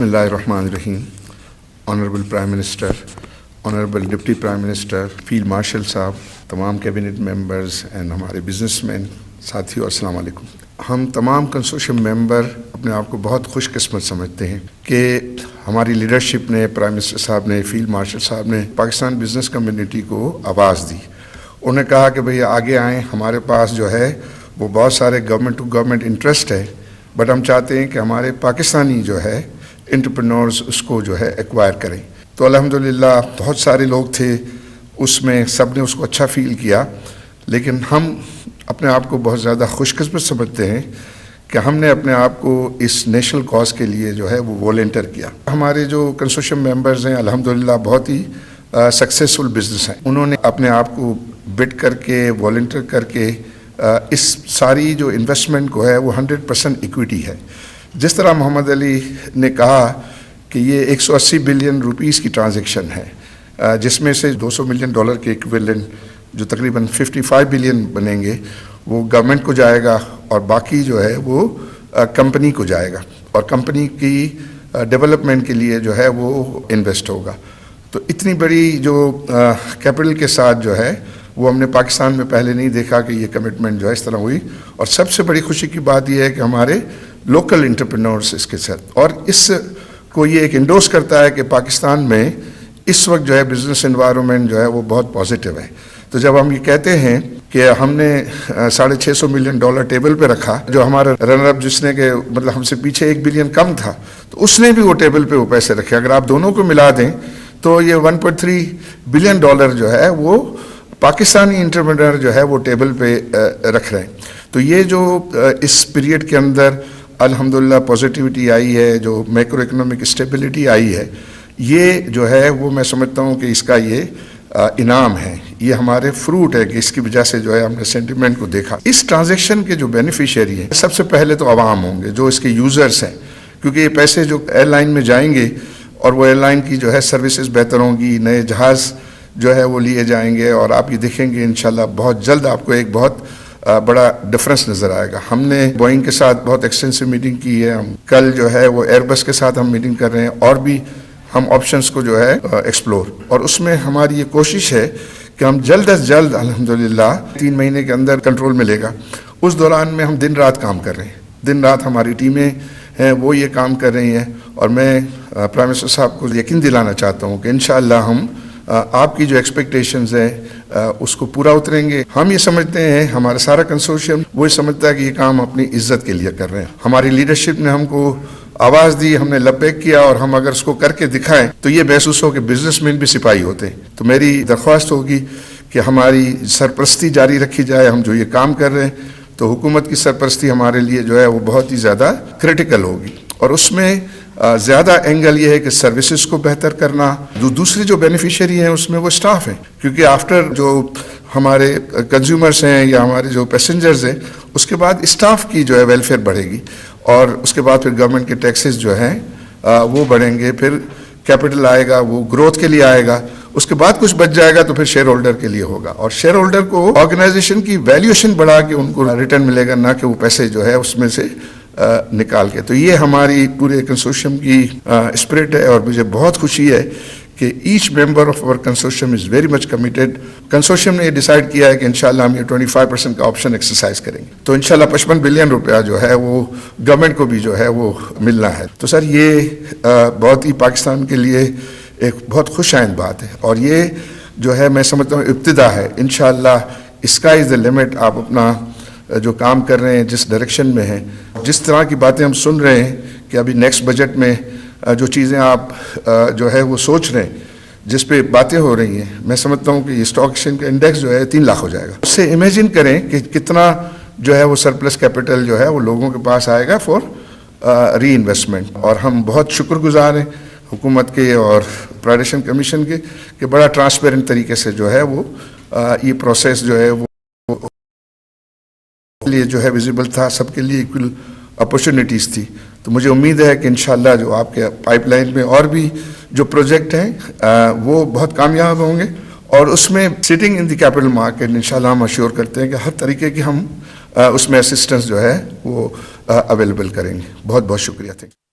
बिस्मिल्लाहिर्रहमानिर्रहीम। Honourable prime minister, honourable deputy prime minister, field marshal साहब, तमाम कैबिनेट मेंबर्स एंड हमारे बिजनेसमैन साथियों, अस्सलाम वालेकुम। हम तमाम कंसोर्शियम मेंबर अपने आप को बहुत खुशकिस्मत समझते हैं कि हमारी लीडरशिप ने, प्राइम मिनिस्टर साहब ने, फील्ड मार्शल साहब ने पाकिस्तान बिज़नेस कम्युनिटी को आवाज़ दी। उन्होंने कहा कि भैया आगे आएँ, हमारे पास जो है वो बहुत सारे गवर्नमेंट टू गवर्नमेंट इंटरेस्ट है, बट हम चाहते हैं कि हमारे पाकिस्तानी जो है एंटरप्रेन्योर्स उसको जो है एक्वायर करें। तो अल्हम्दुलिल्लाह बहुत सारे लोग थे उसमें, सब ने उसको अच्छा फ़ील किया, लेकिन हम अपने आप को बहुत ज़्यादा खुशकिस्मत समझते हैं कि हमने अपने आप को इस नेशनल कॉज के लिए जो है वो वॉलंटियर किया। हमारे जो कंसोर्शियम मेंबर्स हैं अल्हम्दुलिल्लाह बहुत ही सक्सेसफुल बिजनेस हैं। उन्होंने अपने आप को बिड करके, वॉलंटियर करके इस सारी जो इन्वेस्टमेंट को है वो 100% इक्विटी है। जिस तरह मोहम्मद अली ने कहा कि ये 180 बिलियन रुपीस की ट्रांजैक्शन है, जिसमें से $200 मिलियन के इक्विवेलेंट जो तकरीबन 55 बिलियन बनेंगे वो गवर्नमेंट को जाएगा और बाकी जो है वो कंपनी को जाएगा और कंपनी की डेवलपमेंट के लिए जो है वो इन्वेस्ट होगा। तो इतनी बड़ी जो कैपिटल के साथ जो है वो हमने पाकिस्तान में पहले नहीं देखा कि ये कमिटमेंट जो है इस तरह हुई। और सबसे बड़ी खुशी की बात यह है कि हमारे लोकल एंटरप्रेन्योर्स इसके साथ, और इसको ये एक इंडोर्स करता है कि पाकिस्तान में इस वक्त जो है बिज़नेस एनवायरनमेंट जो है वो बहुत पॉजिटिव है। तो जब हम ये कहते हैं कि हमने $650 मिलियन टेबल पे रखा, जो हमारा रनर अप जिसने के मतलब हमसे पीछे $1 बिलियन कम था, तो उसने भी वो टेबल पे वो पैसे रखे। अगर आप दोनों को मिला दें तो ये $1.3 बिलियन जो है वो पाकिस्तानी एंटरप्रेन्योर जो है वो टेबल पे रख रहे हैं। तो ये जो इस पीरियड के अंदर अल्हम्दुलिल्लाह पॉजिटिविटी आई है, जो मैक्रो इकोनॉमिक स्टेबिलिटी आई है, ये जो है वो मैं समझता हूँ कि इसका ये इनाम है, ये हमारे फ्रूट है कि इसकी वजह से जो है हमने सेंटिमेंट को देखा। इस ट्रांजैक्शन के जो बेनिफिशियरी हैं सबसे पहले तो आवाम होंगे, जो इसके यूज़र्स हैं, क्योंकि ये पैसे जो एयरलाइन में जाएंगे और वो एयरलाइन की जो है सर्विसेज बेहतर होंगी, नए जहाज़ जो है वो लिए जाएंगे और आप ये देखेंगे इंशाल्लाह बहुत जल्द आपको एक बहुत बड़ा डिफरेंस नज़र आएगा। हमने बोइंग के साथ बहुत एक्सटेंसिव मीटिंग की है, हम कल जो है वो एयरबस के साथ हम मीटिंग कर रहे हैं और भी हम ऑप्शंस को जो है एक्सप्लोर, और उसमें हमारी ये कोशिश है कि हम जल्द अज जल्द अल्हम्दुलिल्लाह 3 महीने के अंदर कंट्रोल मिलेगा। उस दौरान में हम दिन रात काम कर रहे हैं, दिन रात हमारी टीमें हैं वो ये काम कर रही हैं, और मैं प्राइम मिनिस्टर साहब को यकीन दिलाना चाहता हूँ कि इंशाअल्लाह हम आपकी जो एक्सपेक्टेशंस हैं उसको पूरा उतरेंगे। हम ये समझते हैं, हमारा सारा कंसोर्शियम वो समझता है कि ये काम अपनी इज्जत के लिए कर रहे हैं। हमारी लीडरशिप ने हमको आवाज़ दी, हमने लब्बैक किया, और हम अगर उसको करके दिखाएं तो ये महसूस हो कि बिजनेसमैन भी सिपाही होते हैं। तो मेरी दरख्वास्त होगी कि हमारी सरपरस्ती जारी रखी जाए। हम जो ये काम कर रहे हैं तो हुकूमत की सरपरस्ती हमारे लिए जो है वो बहुत ही ज़्यादा क्रिटिकल होगी, और उसमें ज़्यादा एंगल ये है कि सर्विसेज को बेहतर करना। जो दूसरे जो बेनिफिशियरी हैं उसमें वो स्टाफ हैं, क्योंकि आफ्टर जो हमारे कंज्यूमर्स हैं या हमारे जो पैसेंजर्स हैं, उसके बाद स्टाफ की जो है वेलफेयर बढ़ेगी, और उसके बाद फिर गवर्नमेंट के टैक्सेस जो हैं वो बढ़ेंगे, फिर कैपिटल आएगा, वो ग्रोथ के लिए आएगा, उसके बाद कुछ बच जाएगा तो फिर शेयर होल्डर के लिए होगा, और शेयर होल्डर को ऑर्गेनाइजेशन की वैल्यूएशन बढ़ा के उनको रिटर्न मिलेगा, ना कि वो पैसे जो है उसमें से निकाल के। तो ये हमारी पूरे कंसोर्शियम की स्पिरिट है, और मुझे बहुत खुशी है कि each member of our consortium is very much committed. Consortium ने ये डिसाइड किया है कि इंशाल्लाह हम ये 25% का ऑप्शन एक्सरसाइज करेंगे, तो इंशाल्लाह $55 बिलियन जो है वो गवर्नमेंट को भी जो है वो मिलना है। तो सर ये बहुत ही पाकिस्तान के लिए एक बहुत खुश आइंद बात है, और ये जो है मैं समझता हूँ इब्तिदा है। इंशाल्लाह स्काई इज़ द लिमिट। आप अपना जो काम कर रहे हैं, जिस डायरेक्शन में हैं, जिस तरह की बातें हम सुन रहे हैं कि अभी नेक्स्ट बजट में जो चीज़ें आप जो है वो सोच रहे हैं, जिस पे बातें हो रही हैं, मैं समझता हूँ कि ये स्टॉक एक्सचेंज का इंडेक्स जो है 3 लाख हो जाएगा। उससे इमेजिन करें कि कितना जो है वो सरप्लस कैपिटल जो है वो लोगों के पास आएगा फॉर री इन्वेस्टमेंट। और हम बहुत शुक्रगुजार हैं हुकूमत के और प्राइवेटाइजेशन कमीशन के कि बड़ा ट्रांसपेरेंट तरीके से जो है वो ये प्रोसेस जो है वो लिए जो है विजिबल था, सबके लिए इक्वल अपॉर्चुनिटीज़ थी। तो मुझे उम्मीद है कि इंशाल्लाह जो आपके पाइपलाइन में और भी जो प्रोजेक्ट हैं वो बहुत कामयाब होंगे, और उसमें sitting in the capital market इंशाल्लाह हम अश्योर करते हैं कि हर तरीके की हम उसमें असिस्टेंस जो है वो अवेलेबल करेंगे। बहुत बहुत शुक्रिया। Thank you.